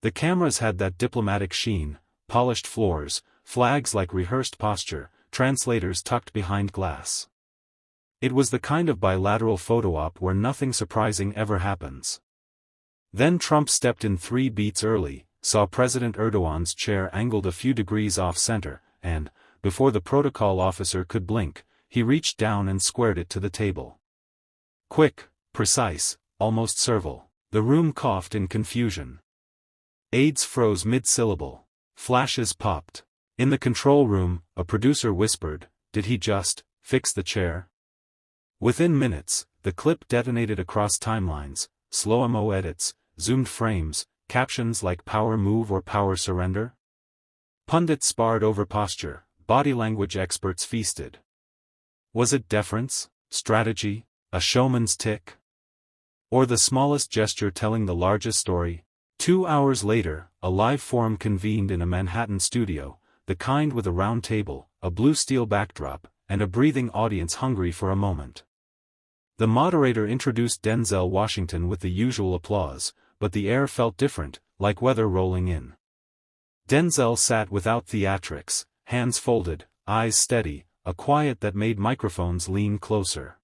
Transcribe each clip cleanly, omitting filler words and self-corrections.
The cameras had that diplomatic sheen, polished floors, flags like rehearsed posture, translators tucked behind glass. It was the kind of bilateral photo op where nothing surprising ever happens. Then Trump stepped in 3 beats early, saw President Erdoğan's chair angled a few degrees off-center, and, before the protocol officer could blink, he reached down and squared it to the table. Quick, precise, almost servile. The room coughed in confusion. Aides froze mid-syllable. Flashes popped. In the control room, a producer whispered, "Did he just fix the chair?" Within minutes, the clip detonated across timelines, slow-mo edits, zoomed frames, captions like "power move" or "power surrender." Pundits sparred over posture, body language experts feasted. Was it deference, strategy, a showman's tick? Or the smallest gesture telling the largest story? 2 hours later, a live forum convened in a Manhattan studio, the kind with a round table, a blue steel backdrop, and a breathing audience hungry for a moment. The moderator introduced Denzel Washington with the usual applause, but the air felt different, like weather rolling in. Denzel sat without theatrics, hands folded, eyes steady, a quiet that made microphones lean closer.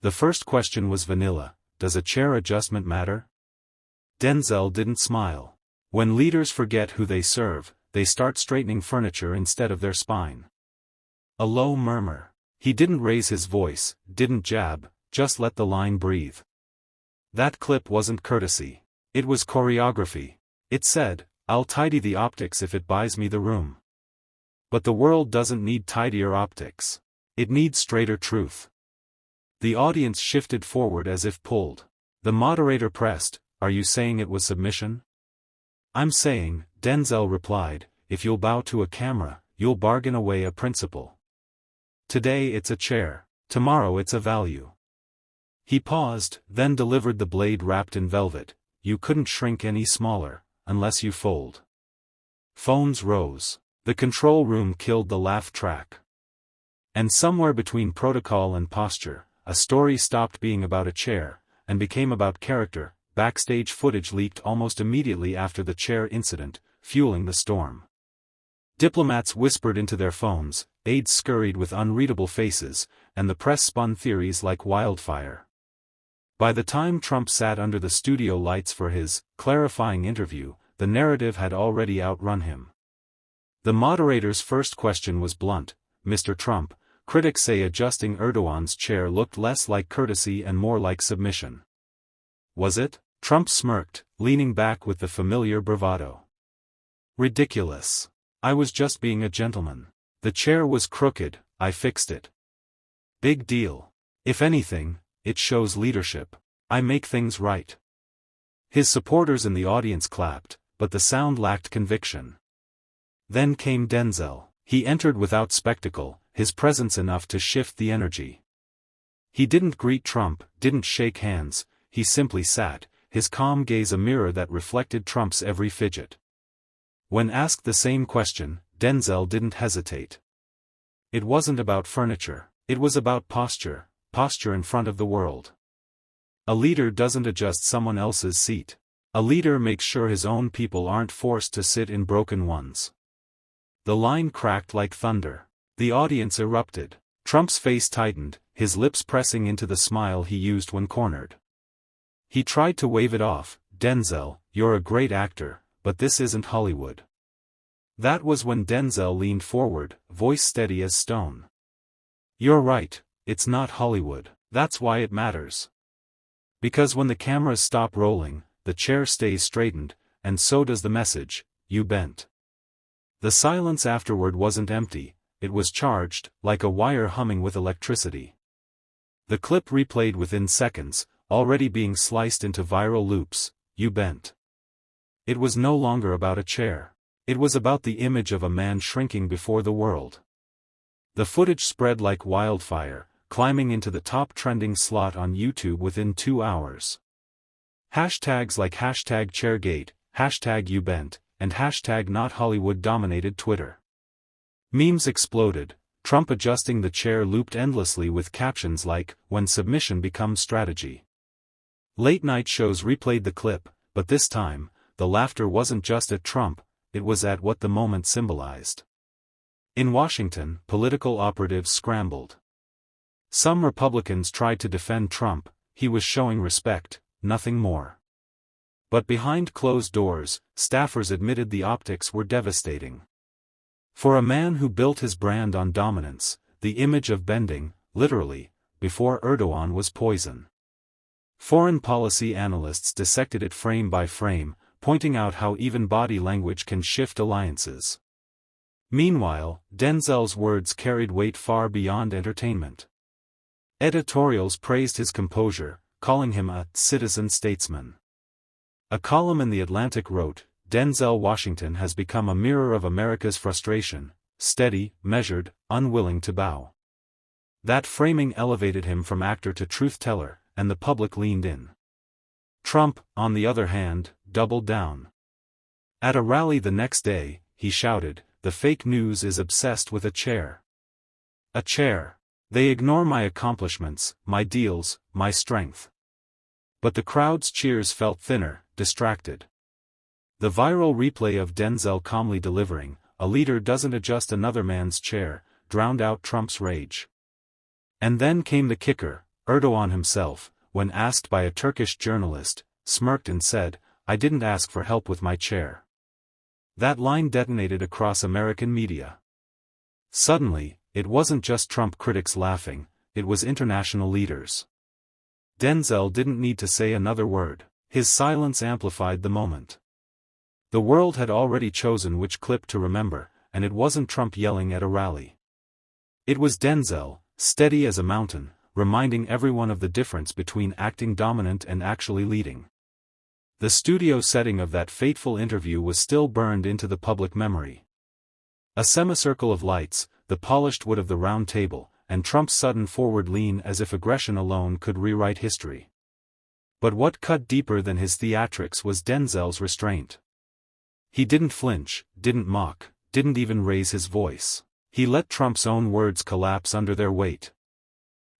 The first question was vanilla: does a chair adjustment matter? Denzel didn't smile. When leaders forget who they serve, they start straightening furniture instead of their spine. A low murmur. He didn't raise his voice, didn't jab, just let the line breathe. That clip wasn't courtesy. It was choreography. It said, "I'll tidy the optics if it buys me the room." But the world doesn't need tidier optics. It needs straighter truth. The audience shifted forward as if pulled. The moderator pressed, "Are you saying it was submission?" "I'm saying," Denzel replied, "if you'll bow to a camera, you'll bargain away a principle. Today it's a chair, tomorrow it's a value." He paused, then delivered the blade wrapped in velvet. "You couldn't shrink any smaller, unless you fold." Phones rose. The control room killed the laugh track. And somewhere between protocol and posture, a story stopped being about a chair, and became about character. Backstage footage leaked almost immediately after the chair incident, fueling the storm. Diplomats whispered into their phones, aides scurried with unreadable faces, and the press spun theories like wildfire. By the time Trump sat under the studio lights for his clarifying interview, the narrative had already outrun him. The moderator's first question was blunt: "Mr. Trump, critics say adjusting Erdoğan's chair looked less like courtesy and more like submission. Was it?" Trump smirked, leaning back with the familiar bravado. "Ridiculous. I was just being a gentleman. The chair was crooked, I fixed it." "Big deal. If anything, it shows leadership. I make things right." His supporters in the audience clapped, but the sound lacked conviction. Then came Denzel. He entered without spectacle, his presence enough to shift the energy. He didn't greet Trump, didn't shake hands, he simply sat, his calm gaze a mirror that reflected Trump's every fidget. When asked the same question, Denzel didn't hesitate. It wasn't about furniture, it was about posture, posture in front of the world. A leader doesn't adjust someone else's seat. A leader makes sure his own people aren't forced to sit in broken ones. The line cracked like thunder. The audience erupted. Trump's face tightened, his lips pressing into the smile he used when cornered. He tried to wave it off. "Denzel, you're a great actor, but this isn't Hollywood." That was when Denzel leaned forward, voice steady as stone. "You're right, it's not Hollywood. That's why it matters. Because when the cameras stop rolling, the chair stays straightened, and so does the message, you bent." The silence afterward wasn't empty, it was charged, like a wire humming with electricity. The clip replayed within seconds, already being sliced into viral loops. "You bent." It was no longer about a chair. It was about the image of a man shrinking before the world. The footage spread like wildfire, climbing into the top trending slot on YouTube within 2 hours. Hashtags like #ChairGate, #YouBent, and #NotHollywood dominated Twitter. Memes exploded, Trump adjusting the chair looped endlessly with captions like, "When submission becomes strategy." Late-night shows replayed the clip, but this time, the laughter wasn't just at Trump, it was at what the moment symbolized. In Washington, political operatives scrambled. Some Republicans tried to defend Trump, he was showing respect, nothing more. But behind closed doors, staffers admitted the optics were devastating. For a man who built his brand on dominance, the image of bending, literally, before Erdoğan was poison. Foreign policy analysts dissected it frame by frame, pointing out how even body language can shift alliances. Meanwhile, Denzel's words carried weight far beyond entertainment. Editorials praised his composure, calling him a citizen statesman. A column in The Atlantic wrote, "Denzel Washington has become a mirror of America's frustration, steady, measured, unwilling to bow." That framing elevated him from actor to truth-teller, and the public leaned in. Trump, on the other hand, doubled down. At a rally the next day, he shouted, "The fake news is obsessed with a chair. A chair. They ignore my accomplishments, my deals, my strength." But the crowd's cheers felt thinner, distracted. The viral replay of Denzel calmly delivering, "A leader doesn't adjust another man's chair," drowned out Trump's rage. And then came the kicker. Erdoğan himself, when asked by a Turkish journalist, smirked and said, "I didn't ask for help with my chair." That line detonated across American media. Suddenly, it wasn't just Trump critics laughing, it was international leaders. Denzel didn't need to say another word, his silence amplified the moment. The world had already chosen which clip to remember, and it wasn't Trump yelling at a rally. It was Denzel, steady as a mountain, reminding everyone of the difference between acting dominant and actually leading. The studio setting of that fateful interview was still burned into the public memory. A semicircle of lights, the polished wood of the round table, and Trump's sudden forward lean as if aggression alone could rewrite history. But what cut deeper than his theatrics was Denzel's restraint. He didn't flinch, didn't mock, didn't even raise his voice. He let Trump's own words collapse under their weight.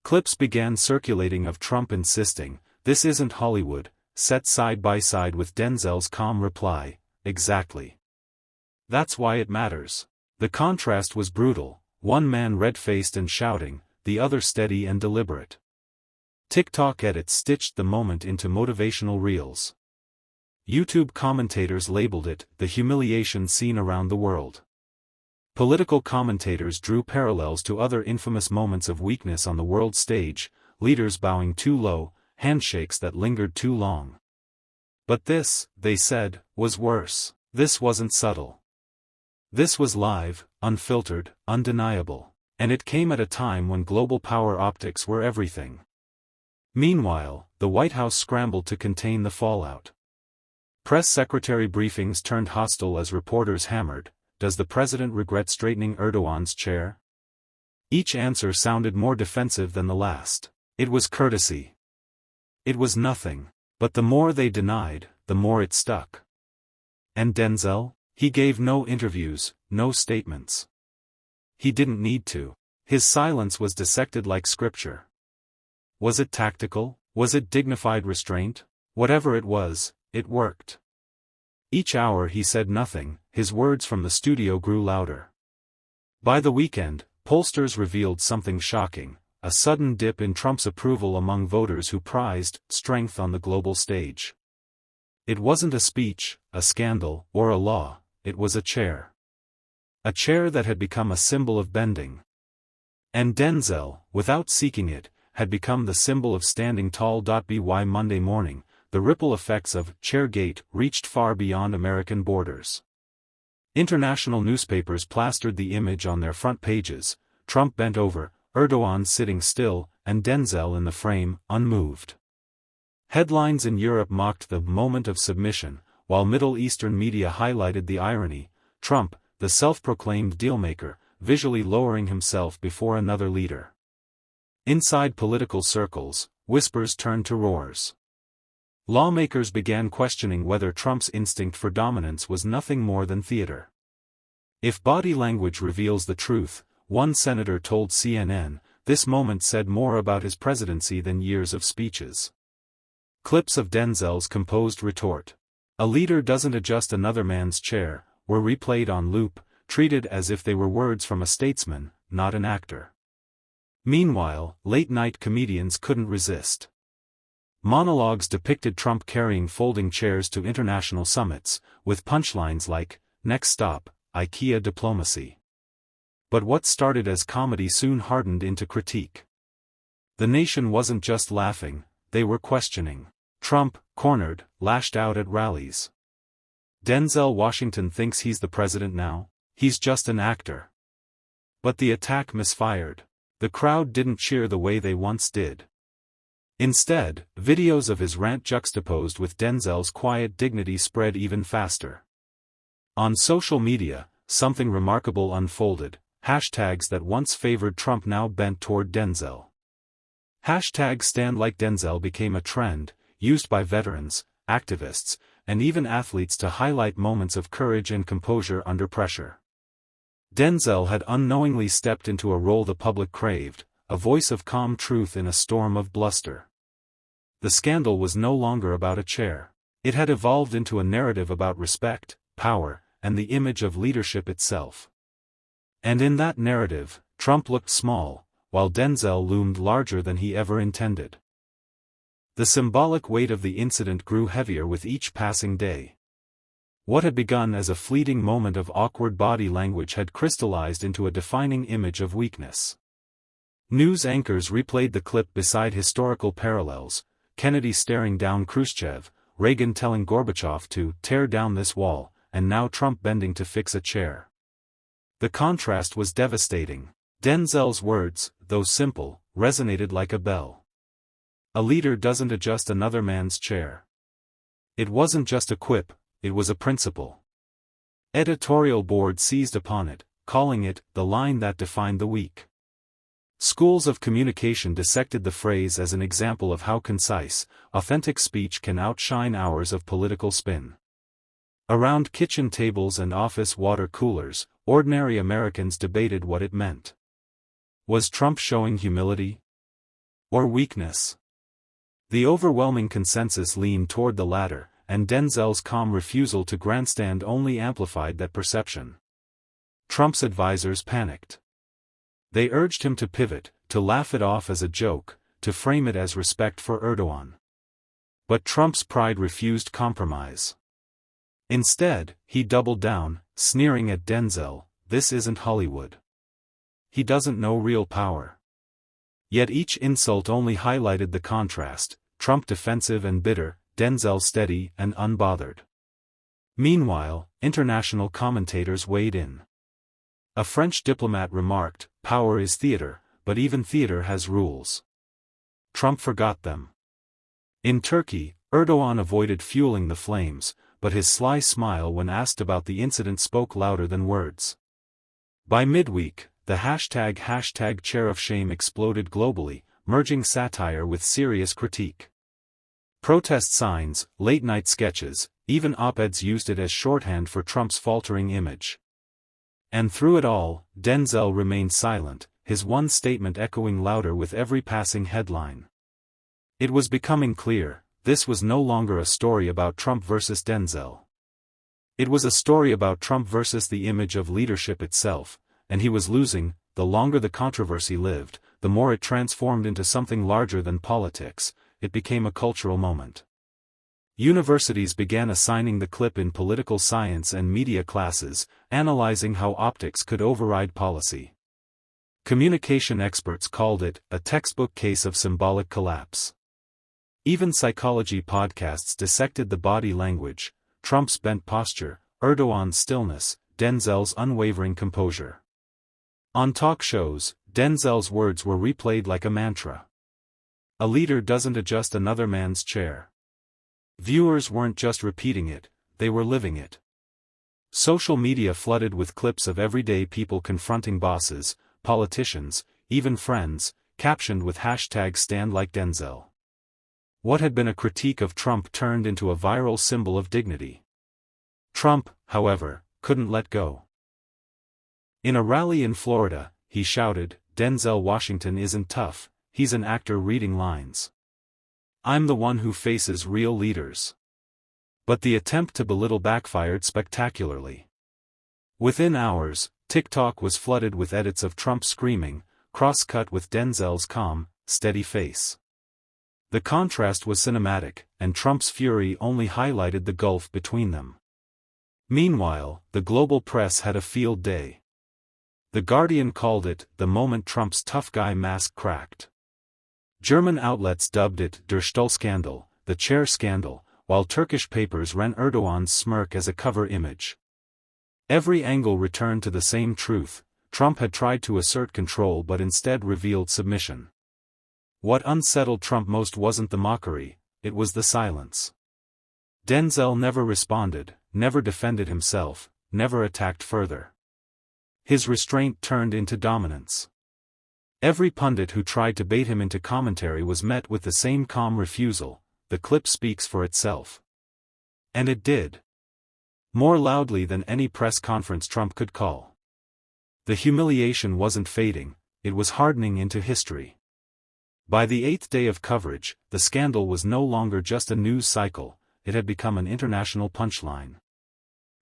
Clips began circulating of Trump insisting, "This isn't Hollywood," set side by side with Denzel's calm reply, "Exactly. That's why it matters." The contrast was brutal, one man red-faced and shouting, the other steady and deliberate. TikTok edits stitched the moment into motivational reels. YouTube commentators labeled it, "the humiliation seen around the world." Political commentators drew parallels to other infamous moments of weakness on the world stage, leaders bowing too low, handshakes that lingered too long. But this, they said, was worse. This wasn't subtle. This was live, unfiltered, undeniable. And it came at a time when global power optics were everything. Meanwhile, the White House scrambled to contain the fallout. Press secretary briefings turned hostile as reporters hammered, "Does the president regret straightening Erdoğan's chair?" Each answer sounded more defensive than the last. It was courtesy. It was nothing. But the more they denied, the more it stuck. And Denzel? He gave no interviews, no statements. He didn't need to. His silence was dissected like scripture. Was it tactical? Was it dignified restraint? Whatever it was, it worked. Each hour he said nothing, his words from the studio grew louder. By the weekend, pollsters revealed something shocking, a sudden dip in Trump's approval among voters who prized strength on the global stage. It wasn't a speech, a scandal, or a law, it was a chair. A chair that had become a symbol of bending. And Denzel, without seeking it, had become the symbol of standing tall. By Monday morning, the ripple effects of Chairgate reached far beyond American borders. International newspapers plastered the image on their front pages, Trump bent over, Erdoğan sitting still, and Denzel in the frame, unmoved. Headlines in Europe mocked the moment of submission, while Middle Eastern media highlighted the irony, Trump, the self-proclaimed dealmaker, visually lowering himself before another leader. Inside political circles, whispers turned to roars. Lawmakers began questioning whether Trump's instinct for dominance was nothing more than theater. If body language reveals the truth, one senator told CNN, this moment said more about his presidency than years of speeches. Clips of Denzel's composed retort. "A leader doesn't adjust another man's chair," were replayed on loop, treated as if they were words from a statesman, not an actor. Meanwhile, late-night comedians couldn't resist. Monologues depicted Trump carrying folding chairs to international summits, with punchlines like, "Next stop, IKEA diplomacy." But what started as comedy soon hardened into critique. The nation wasn't just laughing, they were questioning. Trump, cornered, lashed out at rallies. Denzel Washington thinks he's the president now, he's just an actor. But the attack misfired. The crowd didn't cheer the way they once did. Instead, videos of his rant juxtaposed with Denzel's quiet dignity spread even faster. On social media, something remarkable unfolded. Hashtags that once favored Trump now bent toward Denzel. Hashtag Stand Like Denzel became a trend, used by veterans, activists, and even athletes to highlight moments of courage and composure under pressure. Denzel had unknowingly stepped into a role the public craved, a voice of calm truth in a storm of bluster. The scandal was no longer about a chair. It had evolved into a narrative about respect, power, and the image of leadership itself. And in that narrative, Trump looked small, while Denzel loomed larger than he ever intended. The symbolic weight of the incident grew heavier with each passing day. What had begun as a fleeting moment of awkward body language had crystallized into a defining image of weakness. News anchors replayed the clip beside historical parallels, Kennedy staring down Khrushchev, Reagan telling Gorbachev to tear down this wall, and now Trump bending to fix a chair. The contrast was devastating. Denzel's words, though simple, resonated like a bell. A leader doesn't adjust another man's chair. It wasn't just a quip, it was a principle. Editorial board seized upon it, calling it the line that defined the week. Schools of communication dissected the phrase as an example of how concise, authentic speech can outshine hours of political spin. Around kitchen tables and office water coolers, ordinary Americans debated what it meant. Was Trump showing humility? Or weakness? The overwhelming consensus leaned toward the latter, and Denzel's calm refusal to grandstand only amplified that perception. Trump's advisors panicked. They urged him to pivot, to laugh it off as a joke, to frame it as respect for Erdoğan. But Trump's pride refused compromise. Instead, he doubled down, sneering at Denzel, "This isn't Hollywood. He doesn't know real power." Yet each insult only highlighted the contrast, Trump defensive and bitter, Denzel steady and unbothered. Meanwhile, international commentators weighed in. A French diplomat remarked, "Power is theater, but even theater has rules." Trump forgot them. In Turkey, Erdoğan avoided fueling the flames, but his sly smile when asked about the incident spoke louder than words. By midweek, the hashtag chair of shame exploded globally, merging satire with serious critique. Protest signs, late-night sketches, even op-eds used it as shorthand for Trump's faltering image. And through it all, Denzel remained silent, his one statement echoing louder with every passing headline. It was becoming clear, this was no longer a story about Trump versus Denzel. It was a story about Trump versus the image of leadership itself, and he was losing. The longer the controversy lived, the more it transformed into something larger than politics. It became a cultural moment. Universities began assigning the clip in political science and media classes, analyzing how optics could override policy. Communication experts called it a textbook case of symbolic collapse. Even psychology podcasts dissected the body language, Trump's bent posture, Erdoğan's stillness, Denzel's unwavering composure. On talk shows, Denzel's words were replayed like a mantra. A leader doesn't adjust another man's chair. Viewers weren't just repeating it, they were living it. Social media flooded with clips of everyday people confronting bosses, politicians, even friends, captioned with hashtag Stand Like Denzel. What had been a critique of Trump turned into a viral symbol of dignity. Trump, however, couldn't let go. In a rally in Florida, he shouted, "Denzel Washington isn't tough, he's an actor reading lines. I'm the one who faces real leaders." But the attempt to belittle backfired spectacularly. Within hours, TikTok was flooded with edits of Trump screaming, cross-cut with Denzel's calm, steady face. The contrast was cinematic, and Trump's fury only highlighted the gulf between them. Meanwhile, the global press had a field day. The Guardian called it the moment Trump's tough guy mask cracked. German outlets dubbed it Der Stuhlskandal, the chair scandal, while Turkish papers ran Erdoğan's smirk as a cover image. Every angle returned to the same truth: Trump had tried to assert control but instead revealed submission. What unsettled Trump most wasn't the mockery, it was the silence. Denzel never responded, never defended himself, never attacked further. His restraint turned into dominance. Every pundit who tried to bait him into commentary was met with the same calm refusal: the clip speaks for itself. And it did. More loudly than any press conference Trump could call. The humiliation wasn't fading, it was hardening into history. By the 8th day of coverage, the scandal was no longer just a news cycle, it had become an international punchline.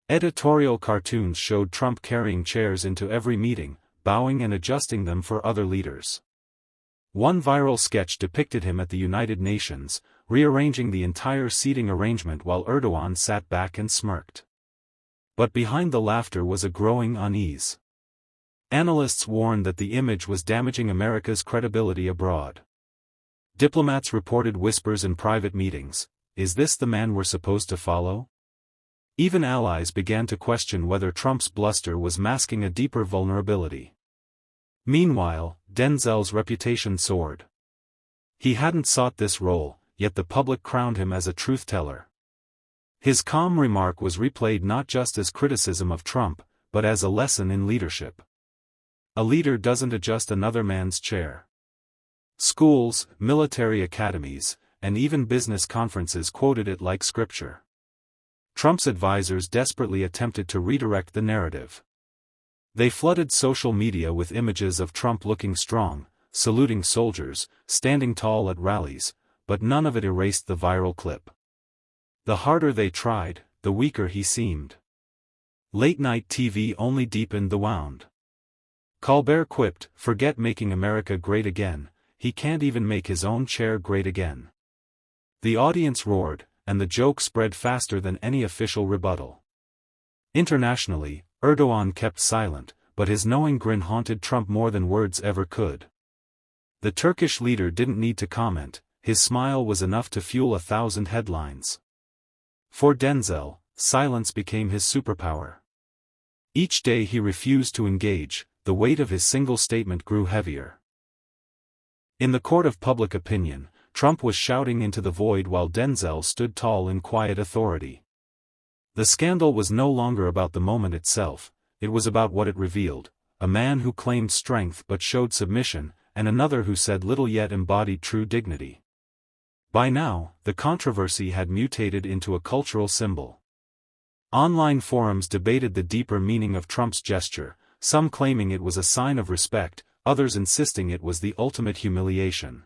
Editorial cartoons showed Trump carrying chairs into every meeting, bowing and adjusting them for other leaders. One viral sketch depicted him at the United Nations, rearranging the entire seating arrangement while Erdoğan sat back and smirked. But behind the laughter was a growing unease. Analysts warned that the image was damaging America's credibility abroad. Diplomats reported whispers in private meetings: is this the man we're supposed to follow? Even allies began to question whether Trump's bluster was masking a deeper vulnerability. Meanwhile, Denzel's reputation soared. He hadn't sought this role, yet the public crowned him as a truth-teller. His calm remark was replayed not just as criticism of Trump, but as a lesson in leadership. A leader doesn't adjust another man's chair. Schools, military academies, and even business conferences quoted it like scripture. Trump's advisors desperately attempted to redirect the narrative. They flooded social media with images of Trump looking strong, saluting soldiers, standing tall at rallies, but none of it erased the viral clip. The harder they tried, the weaker he seemed. Late-night TV only deepened the wound. Colbert quipped, "Forget making America great again, he can't even make his own chair great again." The audience roared, and the joke spread faster than any official rebuttal. Internationally, Erdoğan kept silent, but his knowing grin haunted Trump more than words ever could. The Turkish leader didn't need to comment, his smile was enough to fuel 1,000 headlines. For Denzel, silence became his superpower. Each day he refused to engage, the weight of his single statement grew heavier. In the court of public opinion, Trump was shouting into the void while Denzel stood tall in quiet authority. The scandal was no longer about the moment itself, it was about what it revealed: a man who claimed strength but showed submission, and another who said little yet embodied true dignity. By now, the controversy had mutated into a cultural symbol. Online forums debated the deeper meaning of Trump's gesture, some claiming it was a sign of respect, others insisting it was the ultimate humiliation.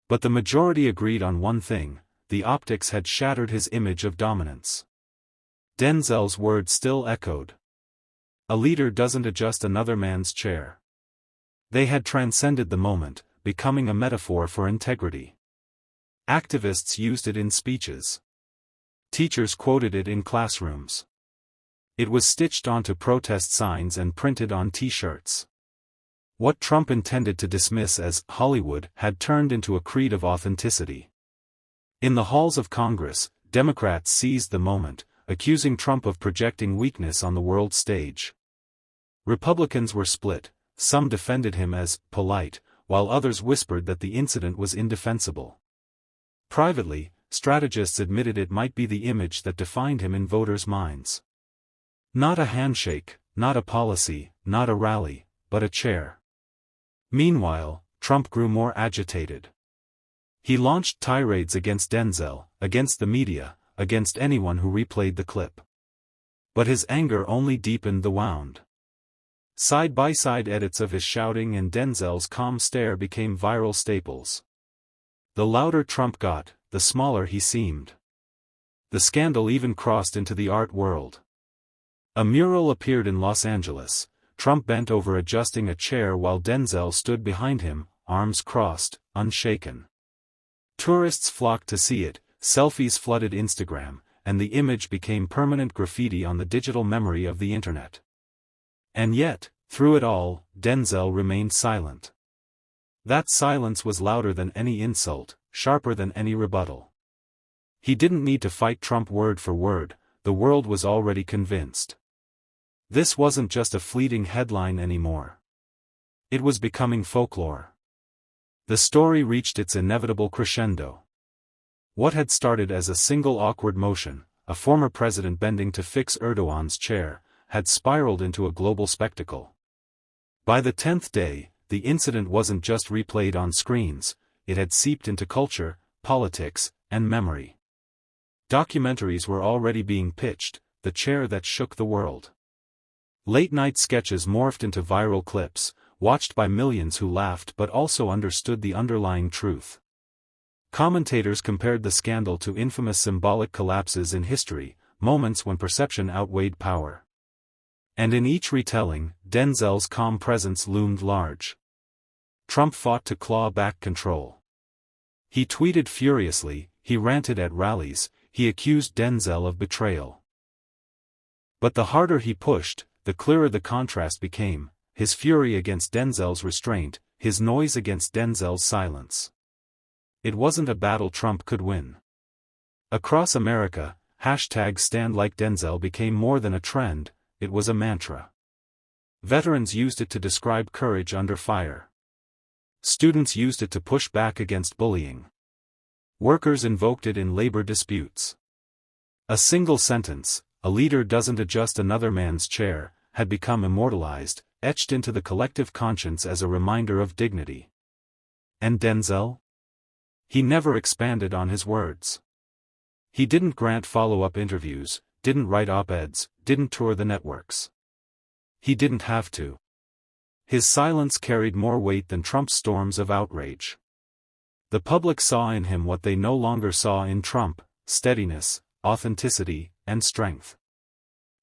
But the majority agreed on one thing: the optics had shattered his image of dominance. Denzel's words still echoed. A leader doesn't adjust another man's chair. They had transcended the moment, becoming a metaphor for integrity. Activists used it in speeches. Teachers quoted it in classrooms. It was stitched onto protest signs and printed on T-shirts. What Trump intended to dismiss as Hollywood had turned into a creed of authenticity. In the halls of Congress, Democrats seized the moment, accusing Trump of projecting weakness on the world stage. Republicans were split, some defended him as polite, while others whispered that the incident was indefensible. Privately, strategists admitted it might be the image that defined him in voters' minds. Not a handshake, not a policy, not a rally, but a chair. Meanwhile, Trump grew more agitated. He launched tirades against Denzel, against the media, against anyone who replayed the clip. But his anger only deepened the wound. Side-by-side edits of his shouting and Denzel's calm stare became viral staples. The louder Trump got, the smaller he seemed. The scandal even crossed into the art world. A mural appeared in Los Angeles. Trump bent over adjusting a chair while Denzel stood behind him, arms crossed, unshaken. Tourists flocked to see it, selfies flooded Instagram, and the image became permanent graffiti on the digital memory of the internet. And yet, through it all, Denzel remained silent. That silence was louder than any insult, sharper than any rebuttal. He didn't need to fight Trump word for word, the world was already convinced. This wasn't just a fleeting headline anymore. It was becoming folklore. The story reached its inevitable crescendo. What had started as a single awkward motion, a former president bending to fix Erdoğan's chair, had spiraled into a global spectacle. By the 10th day, the incident wasn't just replayed on screens, it had seeped into culture, politics, and memory. Documentaries were already being pitched, The Chair That Shook the World. Late-night sketches morphed into viral clips, watched by millions who laughed but also understood the underlying truth. Commentators compared the scandal to infamous symbolic collapses in history, moments when perception outweighed power. And in each retelling, Denzel's calm presence loomed large. Trump fought to claw back control. He tweeted furiously, he ranted at rallies, he accused Denzel of betrayal. But the harder he pushed, the clearer the contrast became, his fury against Denzel's restraint, his noise against Denzel's silence. It wasn't a battle Trump could win. Across America, #StandLikeDenzel became more than a trend, it was a mantra. Veterans used it to describe courage under fire. Students used it to push back against bullying. Workers invoked it in labor disputes. A single sentence, "A leader doesn't adjust another man's chair," had become immortalized, etched into the collective conscience as a reminder of dignity. And Denzel? He never expanded on his words. He didn't grant follow-up interviews, didn't write op-eds, didn't tour the networks. He didn't have to. His silence carried more weight than Trump's storms of outrage. The public saw in him what they no longer saw in Trump: steadiness, authenticity, and strength.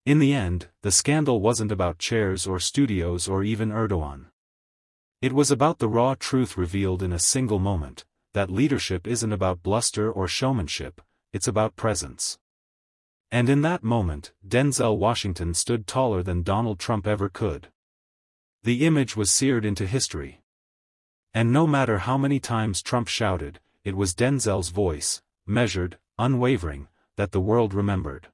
In the end, the scandal wasn't about chairs or studios or even Erdoğan. It was about the raw truth revealed in a single moment, that leadership isn't about bluster or showmanship, it's about presence. And in that moment, Denzel Washington stood taller than Donald Trump ever could. The image was seared into history. And no matter how many times Trump shouted, it was Denzel's voice, measured, unwavering, that the world remembered.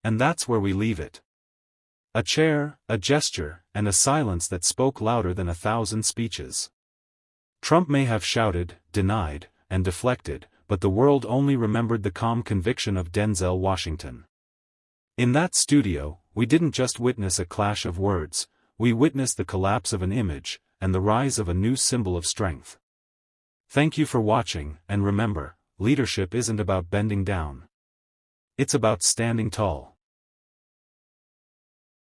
And that's where we leave it. A chair, a gesture, and a silence that spoke louder than 1,000 speeches. Trump may have shouted, denied, and deflected, but the world only remembered the calm conviction of Denzel Washington. In that studio, we didn't just witness a clash of words, we witnessed the collapse of an image, and the rise of a new symbol of strength. Thank you for watching, and remember, leadership isn't about bending down. It's about standing tall.